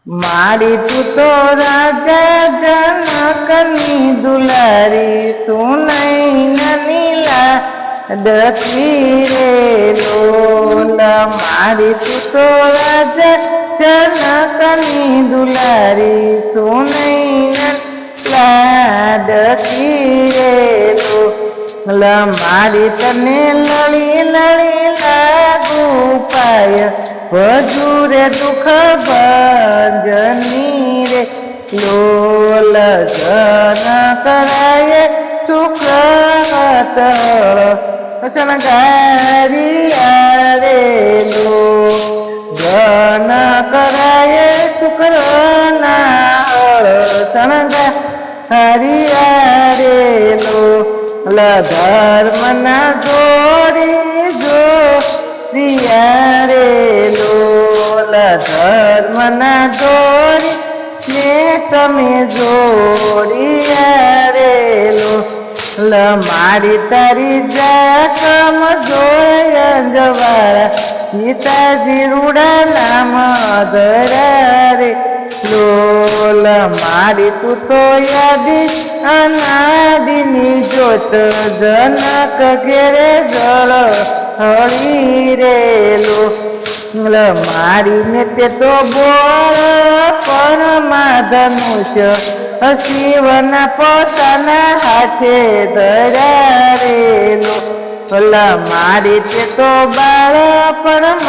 મારી તું તો રાજા જનકની દુલારી તું નહીં નીલા દસી રે લોલ મારી તું તો રાજા જનકની દુલારી તું નહીં દસી રે લોલ મારી તને લળી લળી લાગુ પાય વધુ રે દુઃખ ભંજની રે લોલ જન કરાય સુખ શણગારિયા રે લો જન કરાય શુક્રના શણગારિયા રે લો ધર્મના જોડી જો રિયા રે લોલ ધર્મના જોડી ને તમે જોડિયા રે લોલ મારી તારી જાકમ જોય જવાળા સીતાજી રૂડા નામ ધરા રે લોલ મારી તું તો યાદી અનાદિની જોત જનક ઘેરે જળ હળી રે લોલ મારીને તે તો બોળ પણ ધનુષ્ય શિવના પોતાના હાથે ધરા રે લોલ મારી તે તો બાળ પણ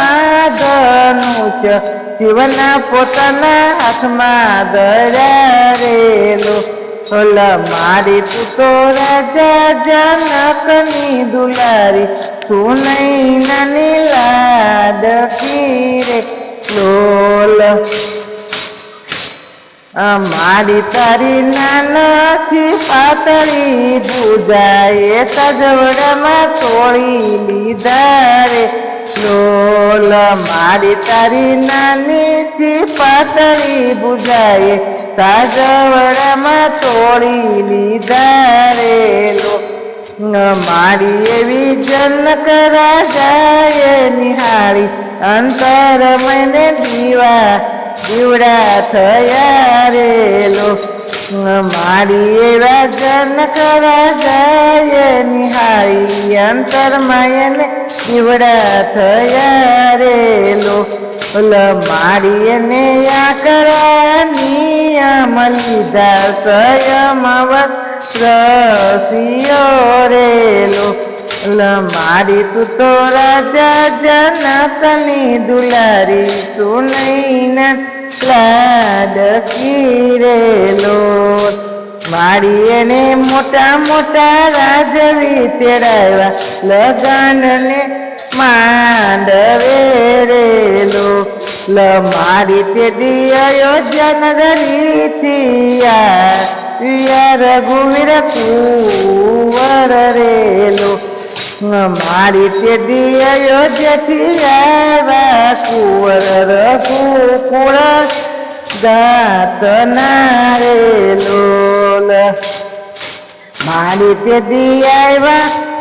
ધનુષ્ય શિવના પોતાના હાથમાં ધરા રે લોલ મારી તું તો રાજા જનકની દુલારી તું નહીં નાની લાડકી રે લોલ મારી તારી નાનથી પાતળી ભુજાએ તજવડામાં તોડી લીધા રે લોલ મારી તારી નાનીથી પાતળી ભુજાએ તાજવડામાં તોડી લીધા રે લોલ મારી એવી જનક રાજાએ નિહાળી અંતર મને દીવડા થયા રે લોલ મારી એવા જનક રાજાએ નિહાળી અંતરમાં એને દીવડા થયા રે લોલ મારી એને આકરા નિયમ લીધા સંયમવત રસિયો રે લોલ મારી તું તો રાજા જનકની દુલારી તું નહીં લાડકી રે લોલ મારી એને મોટા મોટા રાજવી તેડાવ્યા લગનને માંડવે રે લોલ મારી તે દી અયોધ્યા નગરીથી રઘુવીર કુંવર રે લોલ મારી તે દી અયોધ્યાથી આવ્યા કુંવર રઘુકુળ ગાતના રે લોલ મારી તે દી આવ્યા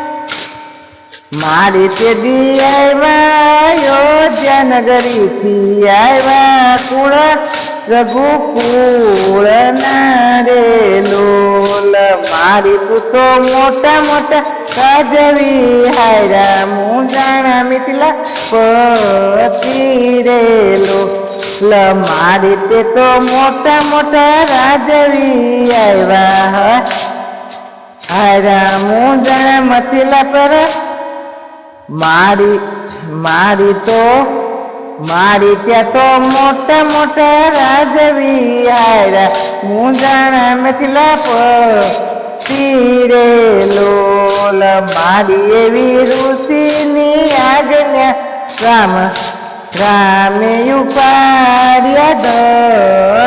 અયોધ્યા નગરીથી આવ્યા કુળ રઘુકુળ ના રે લોલ મારી તું તો મોટા મોટા રાજવી હાયરા મુંજાણા મિથિલા પતિ રે લોલ મારી તે તો મોટા મોટા રાજવી આવ્યા હાયરા મુંજાણા મિથિલા પર મારી ત્યાં તો મોટા મોટા રાજવી હાયરા મુંજાણા મિથિલા પતિ રે લોલ મારી એવી ઋષિની આજ્ઞા રામે ઉપાડ્યા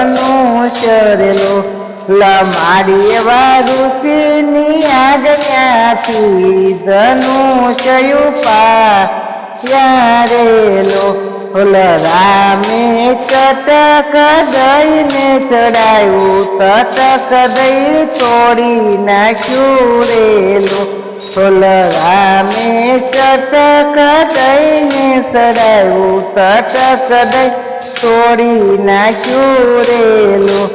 ધનુષ્ય રે લોલ મારી એવા ઋષિની આજ્ઞાથી ધનુષ્ય ઉપાડ્યા રે લોલ રામે તટક દઈને ચડાયું તટક દઈ તોડી નાખ્યું રે લોલ રામે તટક દઈને ચડાયું તટક દઈ તોડી નાખ્યું રેલું.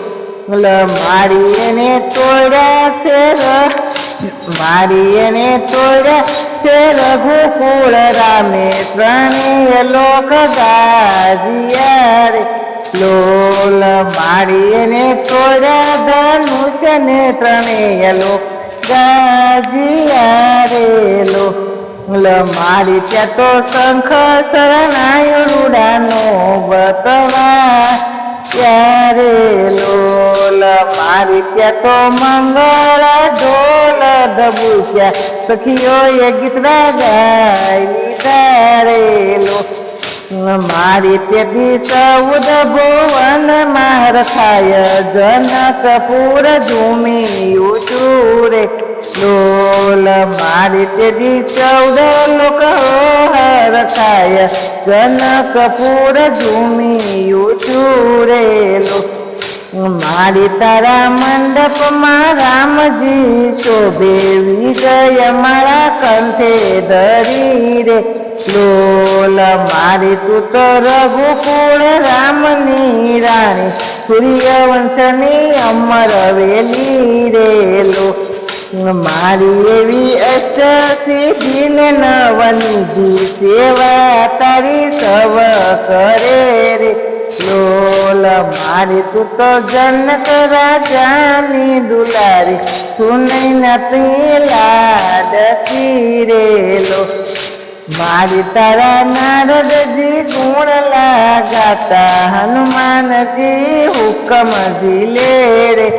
મારી એને તોડ્યા છે મારી એને તોડ્યા છે રઘુકુળ રામે ત્રણેય લોક ગાજિયા રે લોલ. મારી એને તોડ્યા ધનુષ્ય ને ત્રણેય લોક ગાજિયા રે લો. મારી ત્યાં તો શંખ શરણાય રૂડાનો બતવા ત્યારે લોલ. મારી ત્યાં તો મંગળા ઢોલ ડબુક્યા સખીઓએ ગીતડા ગાઈ લીધા રે લો. મારી તેથી 14 ભુવન માર થાય જનકપુર ઝૂમી ઉઠું રે લોલ. મારી તેથી 14 લોક હર થાય જનકપુર ઝૂમી ઉઠું રે લો. મારી તારા મંડપમાં રામજી શોભે વિજય મારા કંઠે ધરી રે લોલ. મારી તું તો રઘુકુળ રામની રાણી સૂર્યવંશની અમર વેલી રે લો. મારી એવી અષ્ટસિદ્ધિને નવનિધિ સેવા તારી સવ કરે રે લોલ. મારી તું તો જનક રાજાની દુલારી સુનઈ નથી લાડકી રે લો. મારી તારા નારદજી ગુણ ગાતા હનુમાનજી હુકમ ઝીલે રે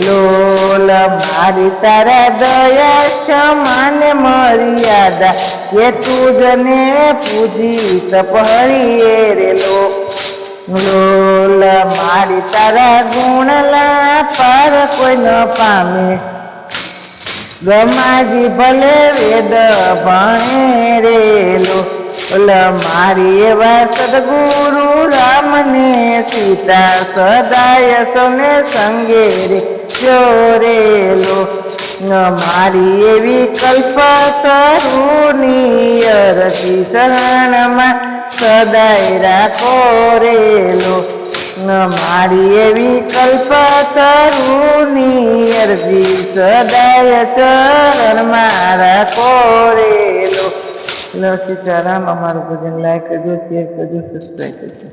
લોલ. મારી તારા દયા સમાન મર્યાદા એ તુજને પૂજી તપહરીએ રે લોલ. મારી તારા ગુણલા પાર કોઈ ન પામે ગમાજી ભલે વેદ ભણે રે લોલ. મારી એવા સદગુરુ રામને સીતા સદાય સૌને સંગે રે ચોરેલો. મારી એવી કલ્પતરુની અરજી શરણમાં સદાય રાખો રેલો. મારી એવી કલ્પતરુની અરજી સદાય ચરણમાં રાખો રેલો. સીતારામ. અમારું ભજન લાઈક કરજો, શેર કરજો, સબસ્ક્રાઈબ કરજો.